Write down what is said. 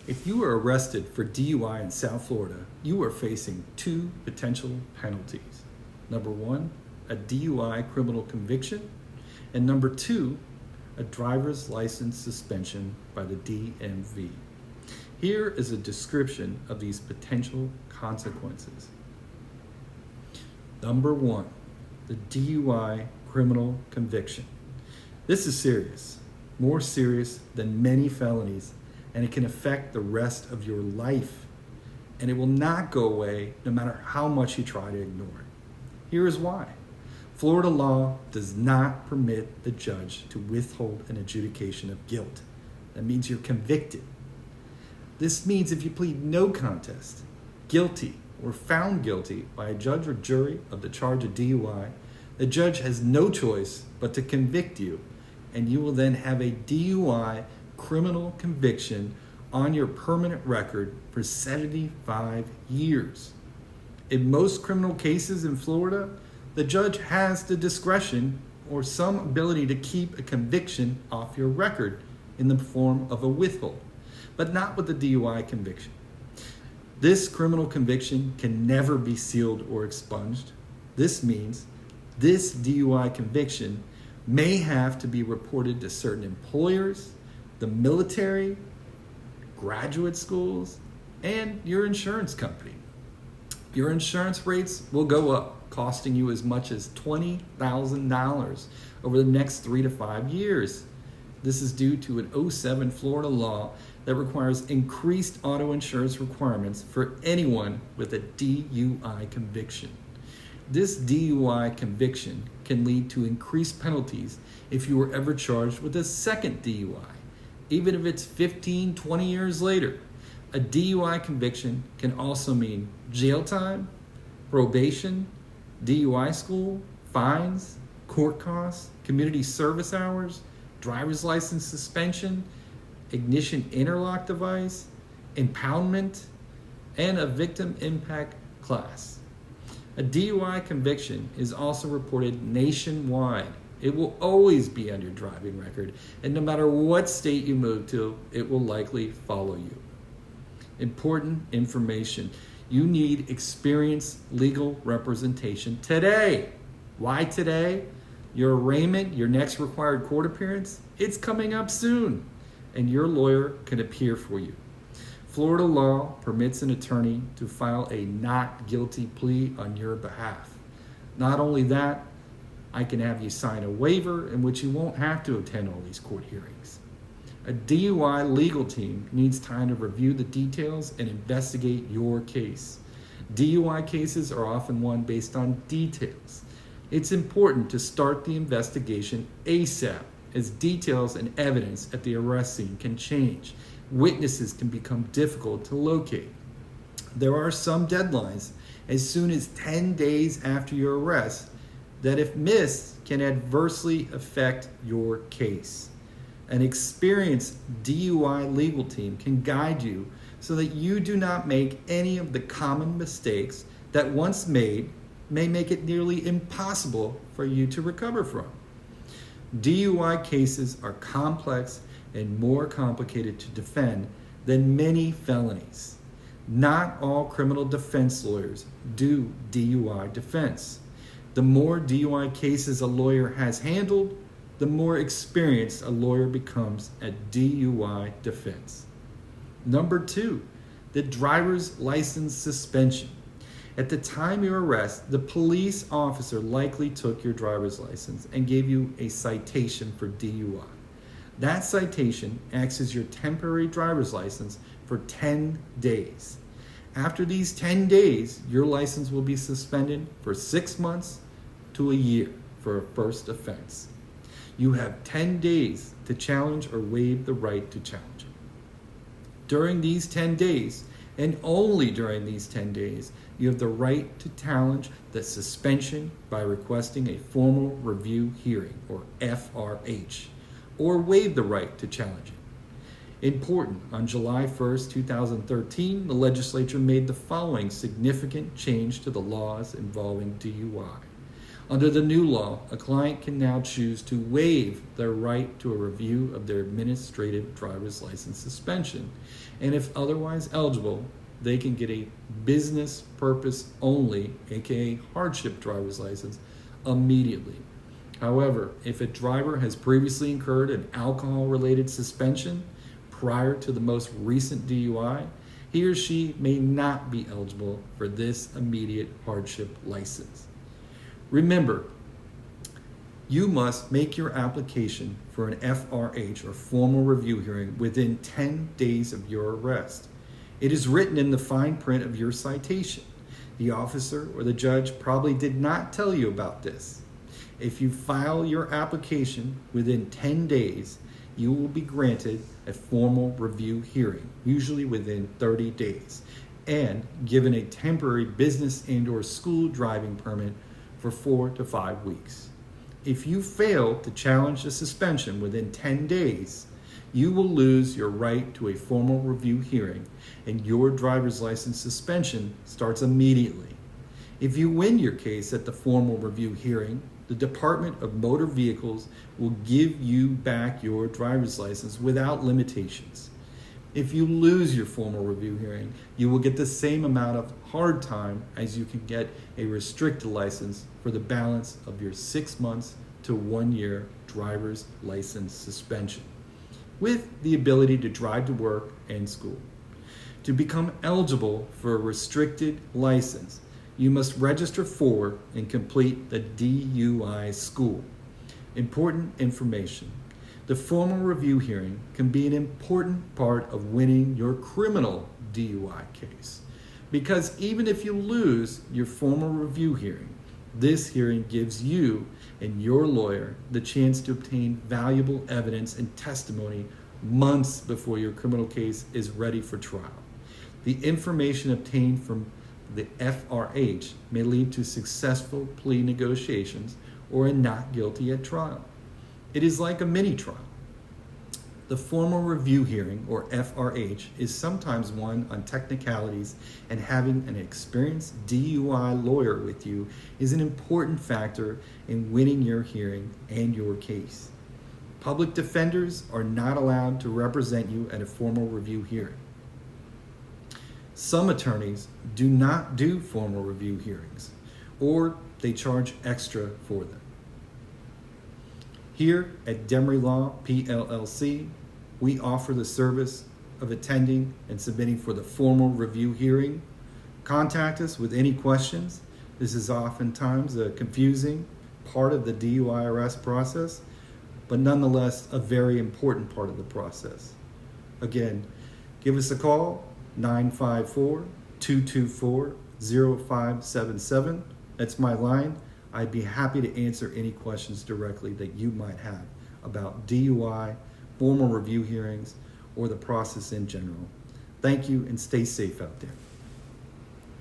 If you are arrested for DUI in South Florida, you are facing two potential penalties. Number one, a DUI criminal conviction, and number two, a driver's license suspension by the DMV. Here is a description of these potential consequences. Number one, the DUI criminal conviction. This is serious, more serious than many felonies, and it can affect the rest of your life. And it will not go away no matter how much you try to ignore it. Here is why. Florida law does not permit the judge to withhold an adjudication of guilt. That means you're convicted. This means if you plead no contest, guilty, or found guilty by a judge or jury of the charge of DUI, the judge has no choice but to convict you, and you will then have a DUI criminal conviction on your permanent record for 75 years. In most criminal cases in Florida, the judge has the discretion or some ability to keep a conviction off your record in the form of a withhold, but not with the DUI conviction. This criminal conviction can never be sealed or expunged. This means this DUI conviction may have to be reported to certain employers, the military, graduate schools, and your insurance company. Your insurance rates will go up, costing you as much as $20,000 over the next 3 to 5 years. This is due to an 2007 Florida law that requires increased auto insurance requirements for anyone with a DUI conviction. This DUI conviction can lead to increased penalties if you were ever charged with a second DUI. Even if it's 15, 20 years later. A DUI conviction can also mean jail time, probation, DUI school, fines, court costs, community service hours, driver's license suspension, ignition interlock device, impoundment, and a victim impact class. A DUI conviction is also reported nationwide. It will always be on your driving record, and no matter what state you move to, it will likely follow you. Important information. You need experienced legal representation today. Why today? Your arraignment, your next required court appearance, it's coming up soon, and your lawyer can appear for you. Florida law permits an attorney to file a not guilty plea on your behalf. Not only that, I can have you sign a waiver in which you won't have to attend all these court hearings. A DUI legal team needs time to review the details and investigate your case. DUI cases are often won based on details. It's important to start the investigation ASAP, as details and evidence at the arrest scene can change. Witnesses can become difficult to locate. There are some deadlines as soon as 10 days after your arrest that, if missed, can adversely affect your case. An experienced DUI legal team can guide you so that you do not make any of the common mistakes that, once made, may make it nearly impossible for you to recover from. DUI cases are complex and more complicated to defend than many felonies. Not all criminal defense lawyers do DUI defense. The more DUI cases a lawyer has handled, the more experienced a lawyer becomes at DUI defense. Number two, the driver's license suspension. At the time of your arrest, the police officer likely took your driver's license and gave you a citation for DUI. That citation acts as your temporary driver's license for 10 days. After these 10 days, your license will be suspended for 6 months to a year for a first offense. You have 10 days to challenge or waive the right to challenge it. During these 10 days, and only during these 10 days, you have the right to challenge the suspension by requesting a formal review hearing, or FRH, or waive the right to challenge it. Important, on July 1st, 2013, the legislature made the following significant change to the laws involving DUI. Under the new law, a client can now choose to waive their right to a review of their administrative driver's license suspension. And if otherwise eligible, they can get a business purpose only, aka hardship driver's license, immediately. However, if a driver has previously incurred an alcohol-related suspension prior to the most recent DUI, he or she may not be eligible for this immediate hardship license. Remember, you must make your application for an FRH or formal review hearing within 10 days of your arrest. It is written in the fine print of your citation. The officer or the judge probably did not tell you about this. If you file your application within 10 days, you will be granted a formal review hearing, usually within 30 days, and given a temporary business and/or school driving permit for 4 to 5 weeks. If you fail to challenge the suspension within 10 days, you will lose your right to a formal review hearing, and your driver's license suspension starts immediately. If you win your case at the formal review hearing, the Department of Motor Vehicles will give you back your driver's license without limitations. If you lose your formal review hearing, you will get the same amount of hard time as you can get a restricted license for the balance of your 6 months to 1 year driver's license suspension, with the ability to drive to work and school. To become eligible for a restricted license, you must register for and complete the DUI school. Important information. The formal review hearing can be an important part of winning your criminal DUI case, because even if you lose your formal review hearing, this hearing gives you and your lawyer the chance to obtain valuable evidence and testimony months before your criminal case is ready for trial. The information obtained from the FRH may lead to successful plea negotiations or a not guilty at trial. It is like a mini trial. The formal review hearing, or FRH, is sometimes won on technicalities, and having an experienced DUI lawyer with you is an important factor in winning your hearing and your case. Public defenders are not allowed to represent you at a formal review hearing. Some attorneys do not do formal review hearings, or they charge extra for them. Here at Demery Law, PLLC, we offer the service of attending and submitting for the formal review hearing. Contact us with any questions. This is oftentimes a confusing part of the DUI arrest process, but nonetheless a very important part of the process. Again, give us a call, 954-224-0577. That's my line. I'd be happy to answer any questions directly that you might have about DUI, formal review hearings, or the process in general. Thank you, and stay safe out there.